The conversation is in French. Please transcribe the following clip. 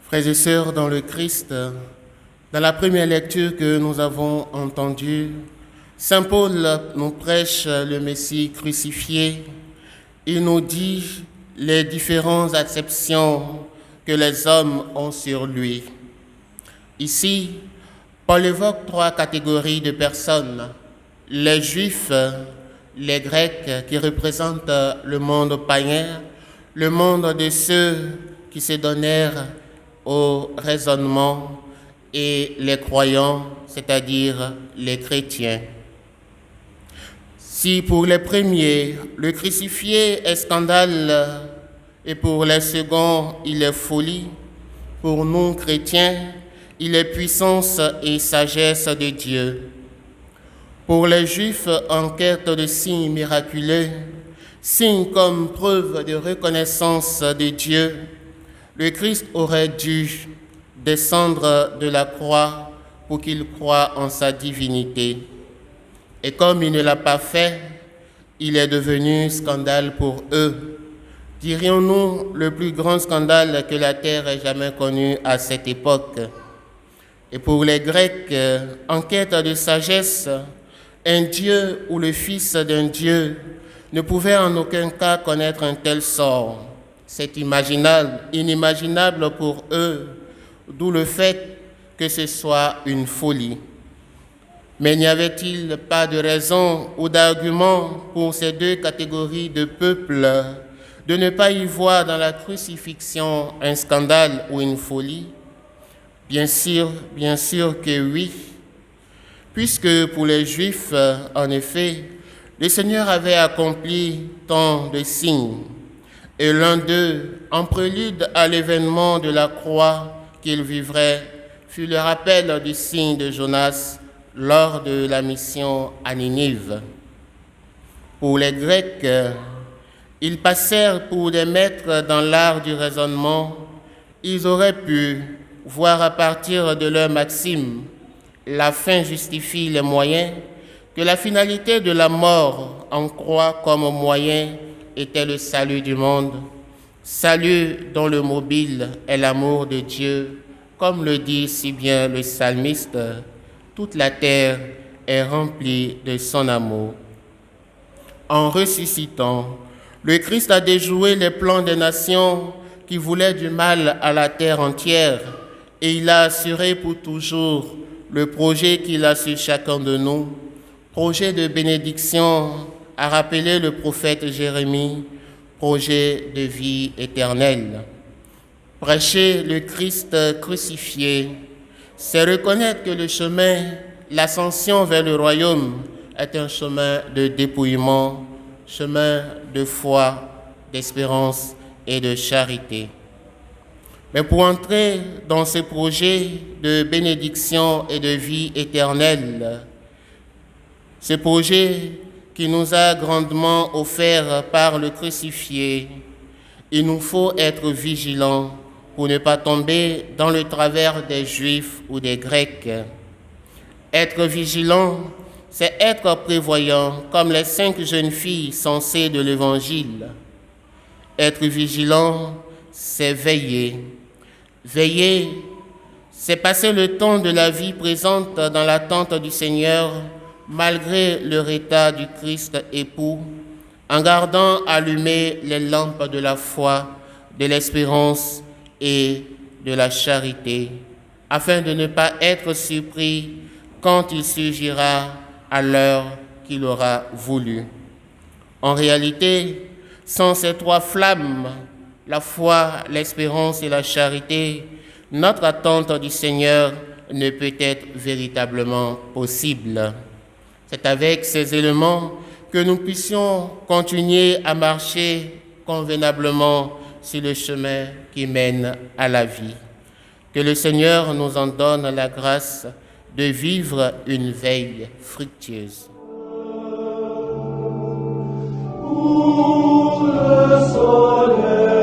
Frères et sœurs dans le Christ, dans la première lecture que nous avons entendue, Saint Paul nous prêche le Messie crucifié. Il nous dit les différentes acceptions que les hommes ont sur lui. Ici, Paul évoque trois catégories de personnes: les Juifs, les Grecs qui représentent le monde païen, le monde de ceux qui se donnèrent au raisonnement, et les croyants, c'est-à-dire les chrétiens. Si pour les premiers, le crucifié est scandale, et pour les seconds, il est folie, pour nous chrétiens, il est puissance et sagesse de Dieu. Pour les Juifs en quête de signes miraculeux, signes comme preuve de reconnaissance de Dieu, le Christ aurait dû descendre de la croix pour qu'ils croient en sa divinité. Et comme il ne l'a pas fait, il est devenu scandale pour eux. Dirions-nous le plus grand scandale que la terre ait jamais connu à cette époque. Et pour les Grecs, en quête de sagesse, un Dieu ou le fils d'un Dieu ne pouvait en aucun cas connaître un tel sort. C'est inimaginable pour eux, d'où le fait que ce soit une folie. Mais n'y avait-il pas de raison ou d'argument pour ces deux catégories de peuples de ne pas y voir dans la crucifixion un scandale ou une folie? Bien sûr que oui, puisque pour les Juifs, en effet, le Seigneur avait accompli tant de signes, et l'un d'eux, en prélude à l'événement de la croix qu'il vivrait, fut le rappel du signe de Jonas lors de la mission à Ninive. Pour les Grecs, ils passèrent pour des maîtres dans l'art du raisonnement. Ils auraient pu voir à partir de leur maxime « la fin justifie les moyens », que la finalité de la mort en croix comme moyen était le salut du monde, salut dont le mobile est l'amour de Dieu, comme le dit si bien le psalmiste, « toute la terre est remplie de son amour ». En ressuscitant, le Christ a déjoué les plans des nations qui voulaient du mal à la terre entière, et il a assuré pour toujours le projet qu'il a sur chacun de nous, projet de bénédiction, a rappelé le prophète Jérémie, projet de vie éternelle. Prêcher le Christ crucifié, c'est reconnaître que le chemin, l'ascension vers le royaume, est un chemin de dépouillement, chemin de foi, d'espérance et de charité. Mais pour entrer dans ce projet de bénédiction et de vie éternelle, ce projet qui nous a grandement offert par le crucifié, il nous faut être vigilants pour ne pas tomber dans le travers des Juifs ou des Grecs. Être vigilant, c'est être prévoyant, comme les 5 jeunes filles censées de l'Évangile. Être vigilant, c'est veiller. Veiller, c'est passer le temps de la vie présente dans l'attente du Seigneur, malgré leur état du Christ époux, en gardant allumées les lampes de la foi, de l'espérance et de la charité, afin de ne pas être surpris quand il surgira à l'heure qu'il aura voulu. En réalité, sans ces 3 flammes, la foi, l'espérance et la charité, notre attente du Seigneur ne peut être véritablement possible. C'est avec ces éléments que nous puissions continuer à marcher convenablement sur le chemin qui mène à la vie. Que le Seigneur nous en donne la grâce de vivre une veille fructueuse. Le soleil